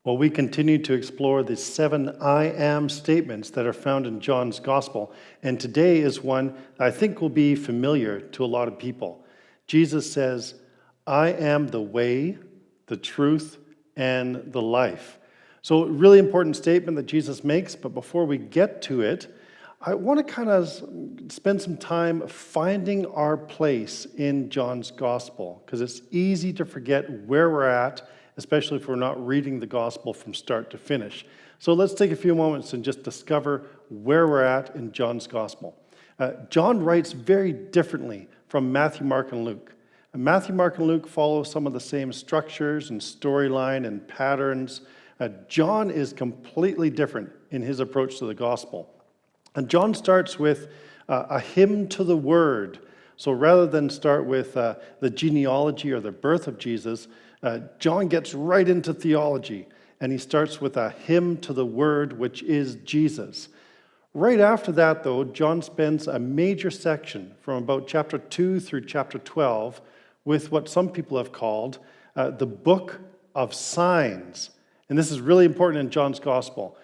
Well, we continue to explore the 7 I am statements that are found in John's Gospel, and today is one I think will be familiar to a lot of people. Jesus says, I am the way, the truth, and the life. So, really important statement that Jesus makes, but before we get to it, I want to kind of spend some time finding our place in John's Gospel, because it's easy to forget where we're at, especially if we're not reading the Gospel from start to finish. So let's take a few moments and just discover where we're at in John's Gospel. John writes very differently from Matthew, Mark, and Luke. Matthew, Mark, and Luke follow some of the same structures and storyline and patterns. John is completely different in his approach to the Gospel. And John starts with a hymn to the Word. So rather than start with the genealogy or the birth of Jesus, John gets right into theology, and he starts with a hymn to the Word, which is Jesus. Right after that, though, John spends a major section from about chapter 2 through chapter 12 with what some people have called the book of signs. And this is really important in John's Gospel.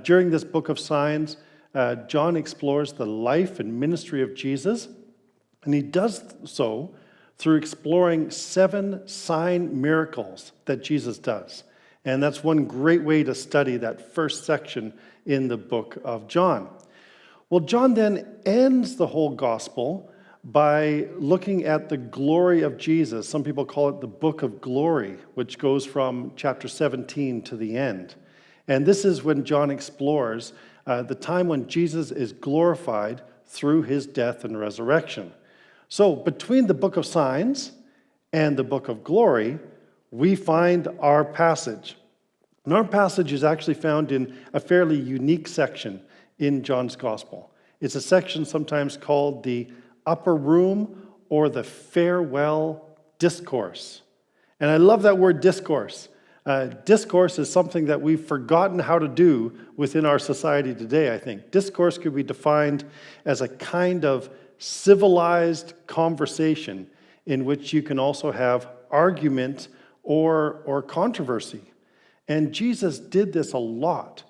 During this book of signs, John explores the life and ministry of Jesus, and he does so through exploring 7 sign miracles that Jesus does. And that's one great way to study that first section in the book of John. Well, John then ends the whole gospel by looking at the glory of Jesus. Some people call it the book of glory, which goes from chapter 17 to the end. And this is when John explores the time when Jesus is glorified through his death and resurrection. So between the book of signs and the book of glory, we find our passage. And our passage is actually found in a fairly unique section in John's Gospel. It's a section sometimes called the upper room or the farewell discourse. And I love that word discourse. Discourse is something that we've forgotten how to do within our society today, I think. Discourse could be defined as a kind of civilized conversation in which you can also have argument or controversy. And Jesus did this a lot.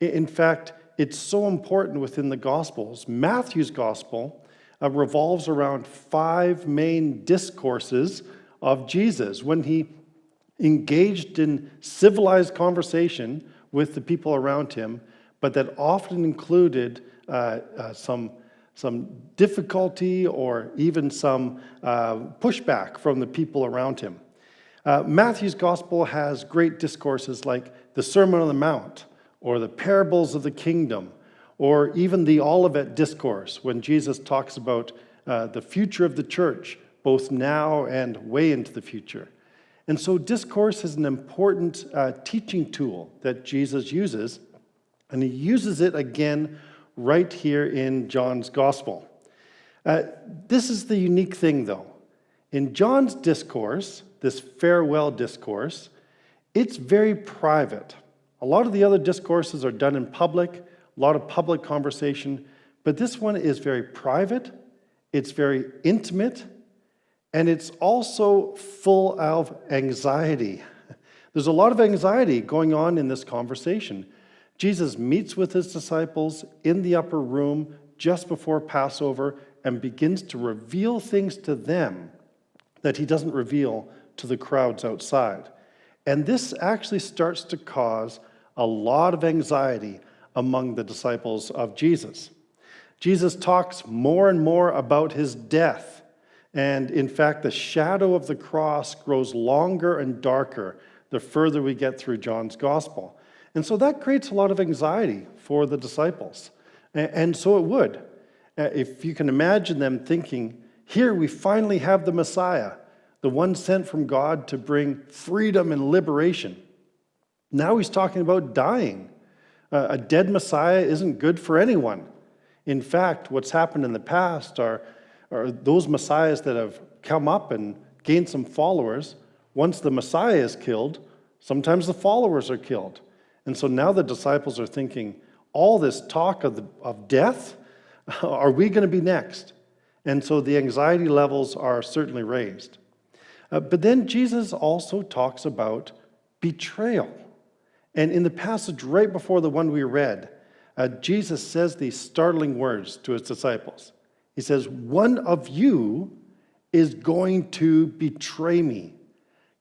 In fact, it's so important within the Gospels. Matthew's Gospel revolves around 5 main discourses of Jesus when he engaged in civilized conversation with the people around him, but that often included some difficulty or even some pushback from the people around him. Matthew's Gospel has great discourses like the Sermon on the Mount or the parables of the kingdom or even the Olivet Discourse when Jesus talks about the future of the church, both now and way into the future. And so discourse is an important teaching tool that Jesus uses, and he uses it again right here in John's Gospel. This is the unique thing, though. In John's discourse, this farewell discourse, it's very private. A lot of the other discourses are done in public, a lot of public conversation, but this one is very private, it's very intimate, and it's also full of anxiety. There's a lot of anxiety going on in this conversation. Jesus meets with his disciples in the upper room just before Passover and begins to reveal things to them that he doesn't reveal to the crowds outside. And this actually starts to cause a lot of anxiety among the disciples of Jesus. Jesus talks more and more about his death. And in fact, the shadow of the cross grows longer and darker the further we get through John's Gospel. And so that creates a lot of anxiety for the disciples. And so it would. If you can imagine them thinking, here we finally have the Messiah, the one sent from God to bring freedom and liberation. Now he's talking about dying. A dead Messiah isn't good for anyone. In fact, what's happened in the past are those messiahs that have come up and gained some followers. Once the Messiah is killed, sometimes the followers are killed. And so now the disciples are thinking, all this talk of death, are we going to be next? And so the anxiety levels are certainly raised. But then Jesus also talks about betrayal. And in the passage right before the one we read, Jesus says these startling words to his disciples. He says, "One of you is going to betray me."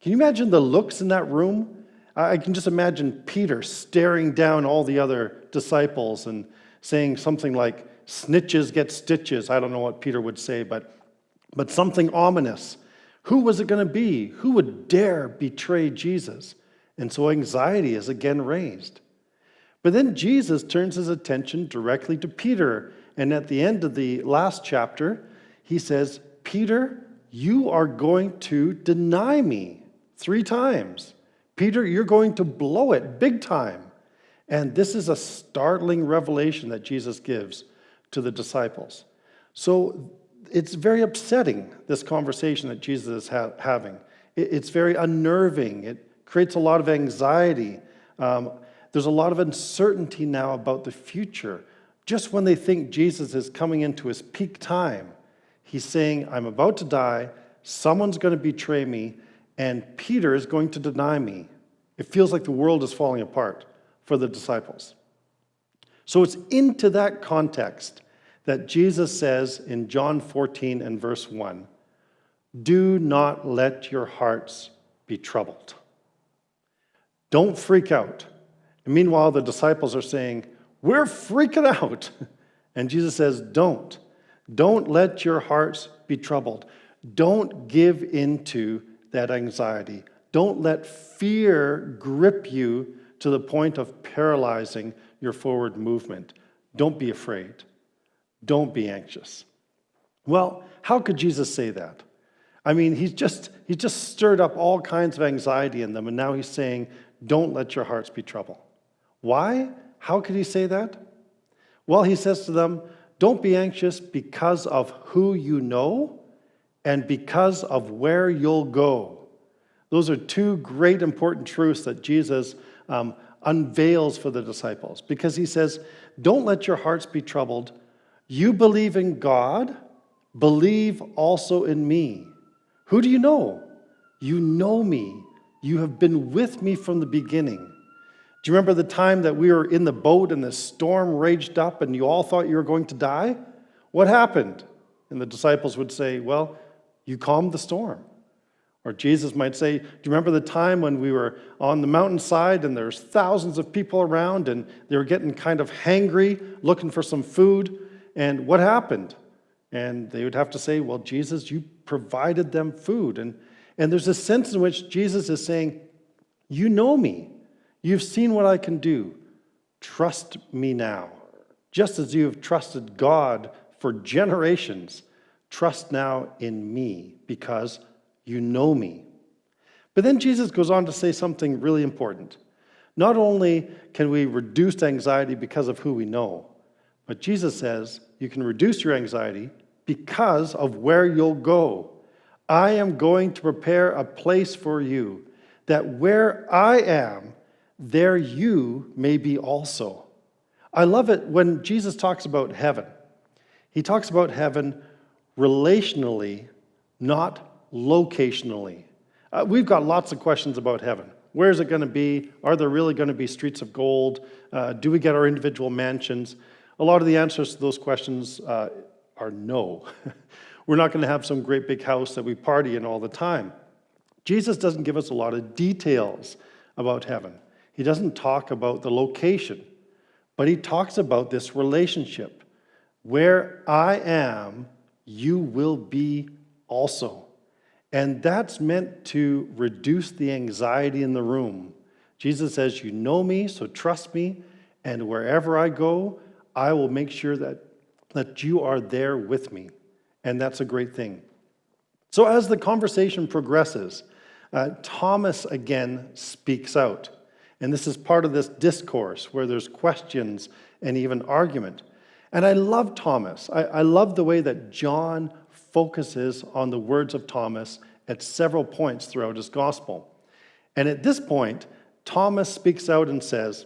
Can you imagine the looks in that room? I can just imagine Peter staring down all the other disciples and saying something like, "Snitches get stitches." I don't know what Peter would say, but something ominous. Who was it going to be? Who would dare betray Jesus? And so anxiety is again raised. But then Jesus turns his attention directly to Peter. And at the end of the last chapter, he says, "Peter, you are going to deny me 3 times. Peter, you're going to blow it big time." And this is a startling revelation that Jesus gives to the disciples. So it's very upsetting, this conversation that Jesus is having. It's very unnerving. It creates a lot of anxiety. There's a lot of uncertainty now about the future. Just when they think Jesus is coming into his peak time, he's saying, "I'm about to die, someone's going to betray me, and Peter is going to deny me." It feels like the world is falling apart for the disciples. So it's into that context that Jesus says in John 14 and verse 1, "Do not let your hearts be troubled." Don't freak out. And meanwhile, the disciples are saying, "We're freaking out." And Jesus says, Don't let your hearts be troubled. Don't give into that anxiety. Don't let fear grip you to the point of paralyzing your forward movement. Don't be afraid. Don't be anxious. Well, how could Jesus say that? I mean, he just stirred up all kinds of anxiety in them, and now he's saying, "Don't let your hearts be troubled." Why? How could he say that? Well, he says to them, "Don't be anxious because of who you know and because of where you'll go." Those are 2 great important truths that Jesus unveils for the disciples, because he says, "Don't let your hearts be troubled. You believe in God, believe also in me." Who do you know? You know me. You have been with me from the beginning. Do you remember the time that we were in the boat and the storm raged up and you all thought you were going to die? What happened? And the disciples would say, "Well, you calmed the storm." Or Jesus might say, "Do you remember the time when we were on the mountainside and there's thousands of people around and they were getting kind of hangry, looking for some food? And what happened?" And they would have to say, "Well, Jesus, you provided them food." And there's a sense in which Jesus is saying, "You know me. You've seen what I can do. Trust me now. Just as you have trusted God for generations, trust now in me because you know me." But then Jesus goes on to say something really important. Not only can we reduce anxiety because of who we know, but Jesus says you can reduce your anxiety because of where you'll go. "I am going to prepare a place for you, that where I am, there you may be also." I love it when Jesus talks about heaven. He talks about heaven relationally, not locationally. We've got lots of questions about heaven. Where is it going to be? Are there really going to be streets of gold? Do we get our individual mansions? A lot of the answers to those questions are no. We're not going to have some great big house that we party in all the time. Jesus doesn't give us a lot of details about heaven. He doesn't talk about the location, but he talks about this relationship. Where I am, you will be also. And that's meant to reduce the anxiety in the room. Jesus says, "You know me, so trust me, and wherever I go, I will make sure that you are there with me." And that's a great thing. So as the conversation progresses, Thomas again speaks out. And this is part of this discourse where there's questions and even argument. And I love Thomas. I love the way that John focuses on the words of Thomas at several points throughout his gospel. And at this point, Thomas speaks out and says,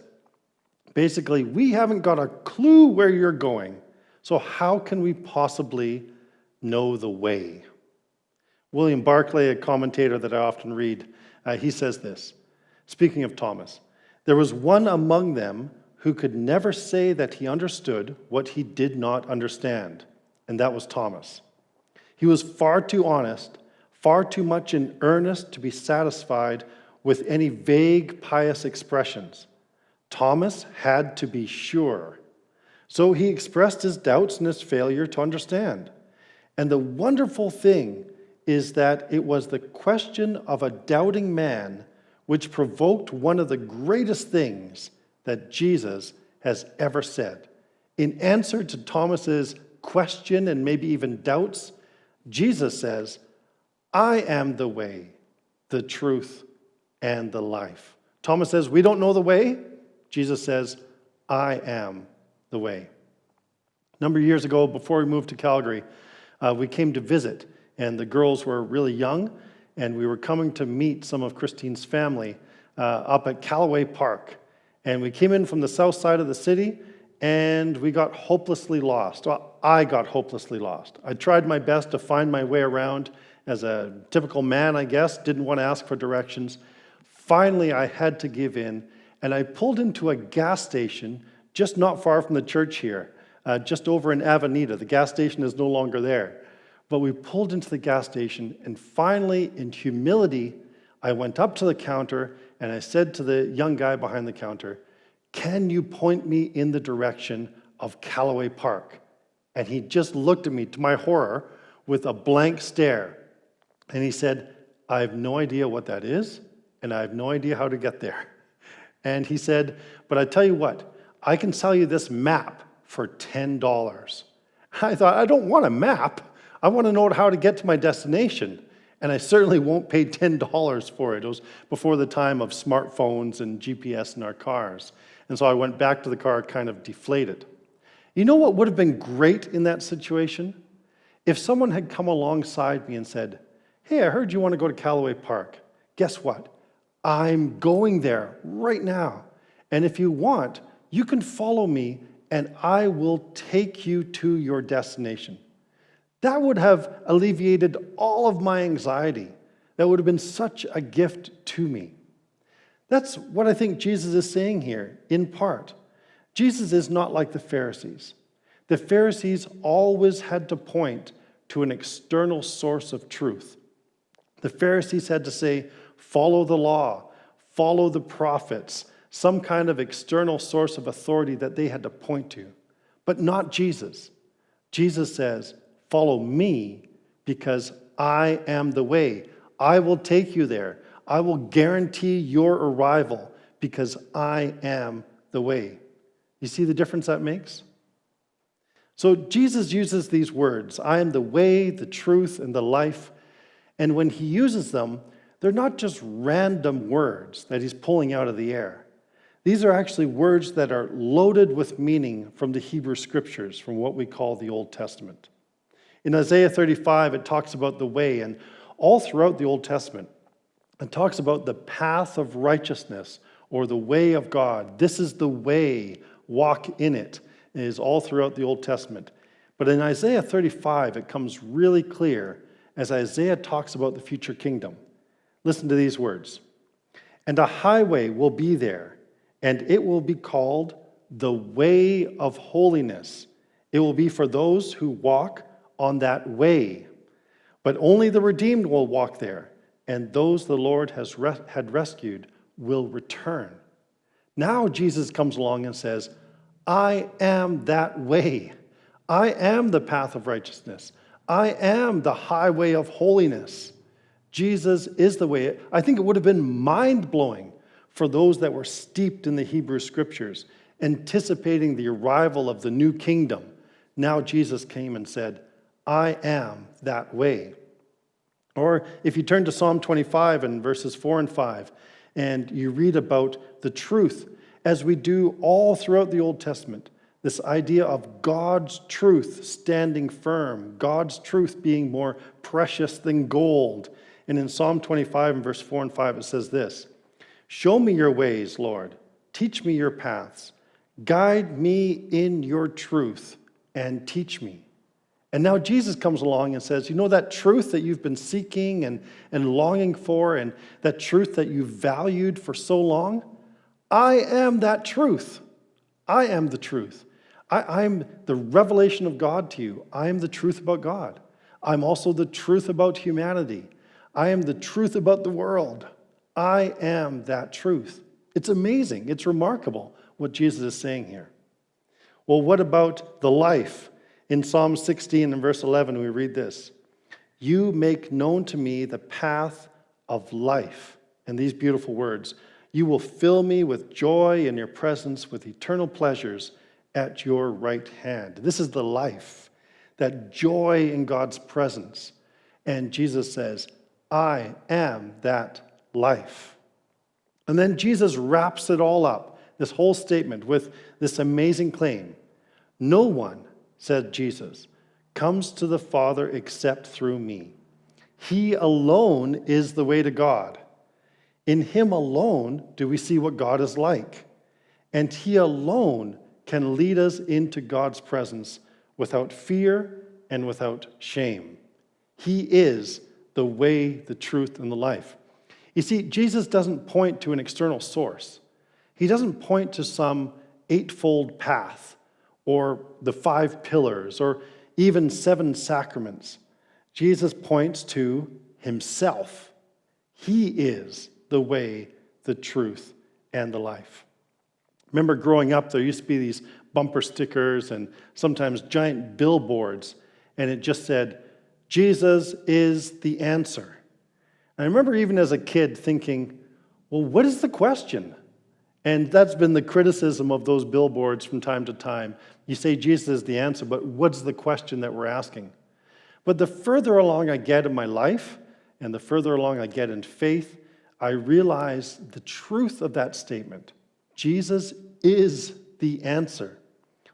basically, "We haven't got a clue where you're going, so how can we possibly know the way?" William Barclay, a commentator that I often read, he says this, speaking of Thomas, There was one among them who could never say that he understood what he did not understand, and that was Thomas. He was far too honest, far too much in earnest to be satisfied with any vague, pious expressions. Thomas had to be sure. So he expressed his doubts and his failure to understand. And the wonderful thing is that it was the question of a doubting man which provoked one of the greatest things that Jesus has ever said. In answer to Thomas's question and maybe even doubts, Jesus says, I am the way, the truth, and the life. Thomas says, we don't know the way. Jesus says, I am the way. A number of years ago, before we moved to Calgary, we came to visit, and the girls were really young, and we were coming to meet some of Christine's family up at Callaway Park. And we came in from the south side of the city, and we got hopelessly lost. Well, I got hopelessly lost. I tried my best to find my way around as a typical man, I guess, didn't want to ask for directions. Finally, I had to give in, and I pulled into a gas station just not far from the church here, just over in Avenida. The gas station is no longer there. But we pulled into the gas station, and finally, in humility, I went up to the counter, and I said to the young guy behind the counter, can you point me in the direction of Callaway Park? And he just looked at me, to my horror, with a blank stare. And he said, I have no idea what that is, and I have no idea how to get there. And he said, but I tell you what, I can sell you this map for $10. I thought, I don't want a map. I want to know how to get to my destination. And I certainly won't pay $10 for it. It was before the time of smartphones and GPS in our cars. And so I went back to the car kind of deflated. You know what would have been great in that situation? If someone had come alongside me and said, hey, I heard you want to go to Callaway Park. Guess what? I'm going there right now. And if you want, you can follow me and I will take you to your destination. That would have alleviated all of my anxiety. That would have been such a gift to me. That's what I think Jesus is saying here, in part. Jesus is not like the Pharisees. The Pharisees always had to point to an external source of truth. The Pharisees had to say, follow the law, follow the prophets, some kind of external source of authority that they had to point to. But not Jesus. Jesus says, follow me because I am the way. I will take you there. I will guarantee your arrival because I am the way. You see the difference that makes? So Jesus uses these words, I am the way, the truth, and the life. And when he uses them, they're not just random words that he's pulling out of the air. These are actually words that are loaded with meaning from the Hebrew Scriptures, from what we call the Old Testament. In Isaiah 35, it talks about the way, and all throughout the Old Testament, it talks about the path of righteousness or the way of God. This is the way, walk in it. It is all throughout the Old Testament. But in Isaiah 35, it comes really clear as Isaiah talks about the future kingdom. Listen to these words. And a highway will be there, and it will be called the way of holiness. It will be for those who walk on that way. But only the redeemed will walk there, and those the Lord had rescued will return. Now Jesus comes along and says, I am that way. I am the path of righteousness. I am the highway of holiness. Jesus is the way. I think it would have been mind-blowing for those that were steeped in the Hebrew Scriptures, anticipating the arrival of the new kingdom. Now Jesus came and said, I am that way. Or if you turn to Psalm 25 and verses 4 and 5, and you read about the truth, as we do all throughout the Old Testament, this idea of God's truth standing firm, God's truth being more precious than gold. And in Psalm 25 and verse 4 and 5, it says this, show me your ways, Lord. Teach me your paths. Guide me in your truth and teach me. And now Jesus comes along and says, you know that truth that you've been seeking and longing for, and that truth that you've valued for so long? I am that truth. I am the truth. I'm the revelation of God to you. I am the truth about God. I'm also the truth about humanity. I am the truth about the world. I am that truth. It's amazing. It's remarkable what Jesus is saying here. Well, what about the life? In Psalm 16 and verse 11, we read this. You make known to me the path of life. And these beautiful words. You will fill me with joy in your presence, with eternal pleasures at your right hand. This is the life, that joy in God's presence. And Jesus says, I am that life. And then Jesus wraps it all up, this whole statement, with this amazing claim. No one, said Jesus, comes to the Father except through me. He alone is the way to God. In him alone do we see what God is like. And he alone can lead us into God's presence without fear and without shame. He is the way, the truth, and the life. You see, Jesus doesn't point to an external source. He doesn't point to some eightfold path or the 5 pillars or even 7 sacraments. Jesus points to himself. He is the way, the truth, and the life. Remember growing up, there used to be these bumper stickers and sometimes giant billboards, and it just said, Jesus is the answer. And I remember even as a kid thinking, well, what is the question? And that's been the criticism of those billboards from time to time. You say Jesus is the answer, but what's the question that we're asking? But the further along I get in my life, and the further along I get in faith, I realize the truth of that statement. Jesus is the answer.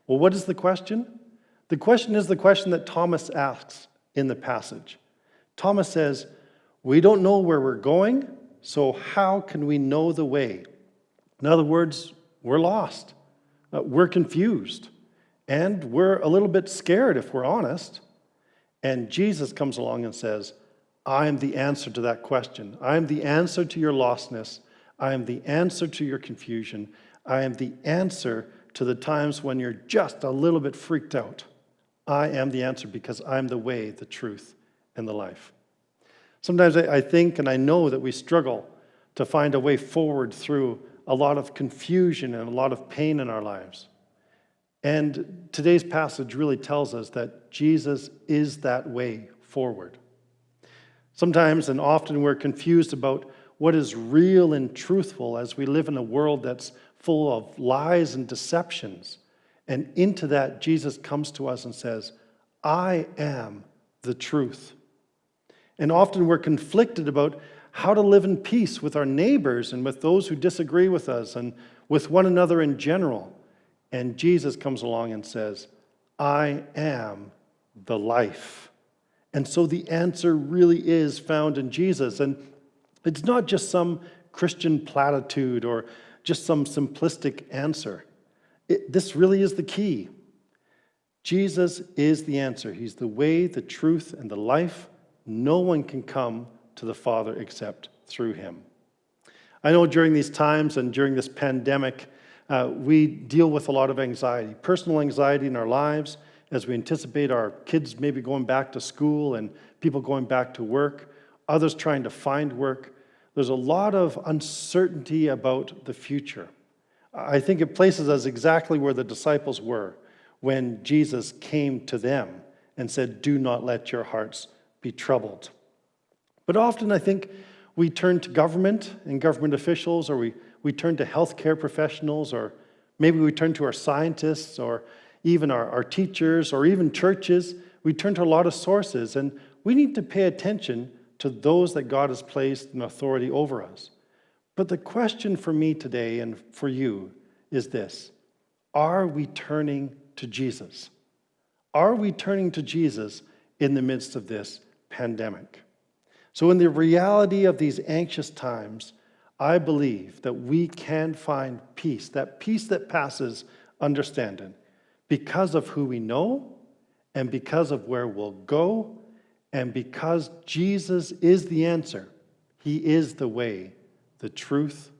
Well, what is the question? The question is the question that Thomas asks in the passage. Thomas says, we don't know where we're going, so how can we know the way? In other words, we're lost. We're confused. And we're a little bit scared if we're honest. And Jesus comes along and says, I am the answer to that question. I am the answer to your lostness. I am the answer to your confusion. I am the answer to the times when you're just a little bit freaked out. I am the answer because I'm the way, the truth, and the life. Sometimes I think and I know that we struggle to find a way forward through a lot of confusion and a lot of pain in our lives. And today's passage really tells us that Jesus is that way forward. Sometimes and often we're confused about what is real and truthful as we live in a world that's full of lies and deceptions. And into that, Jesus comes to us and says, I am the truth. And often we're conflicted about how to live in peace with our neighbors and with those who disagree with us and with one another in general. And Jesus comes along and says, I am the life. And so the answer really is found in Jesus. And it's not just some Christian platitude or just some simplistic answer. This really is the key. Jesus is the answer. He's the way, the truth, and the life. No one can come to the Father except through him. I know during these times and during this pandemic, we deal with a lot of anxiety, personal anxiety in our lives as we anticipate our kids maybe going back to school and people going back to work, others trying to find work. There's a lot of uncertainty about the future. I think it places us exactly where the disciples were when Jesus came to them and said, do not let your hearts be troubled. But often I think we turn to government and government officials, or we turn to healthcare professionals, or maybe we turn to our scientists, or even our teachers, or even churches. We turn to a lot of sources, and we need to pay attention to those that God has placed in authority over us. But the question for me today and for you is this: are we turning to Jesus? Are we turning to Jesus in the midst of this pandemic? So in the reality of these anxious times, I believe that we can find peace that passes understanding, because of who we know and because of where we'll go and because Jesus is the answer. He is the way, the truth,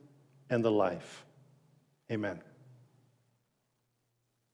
and the life. Amen.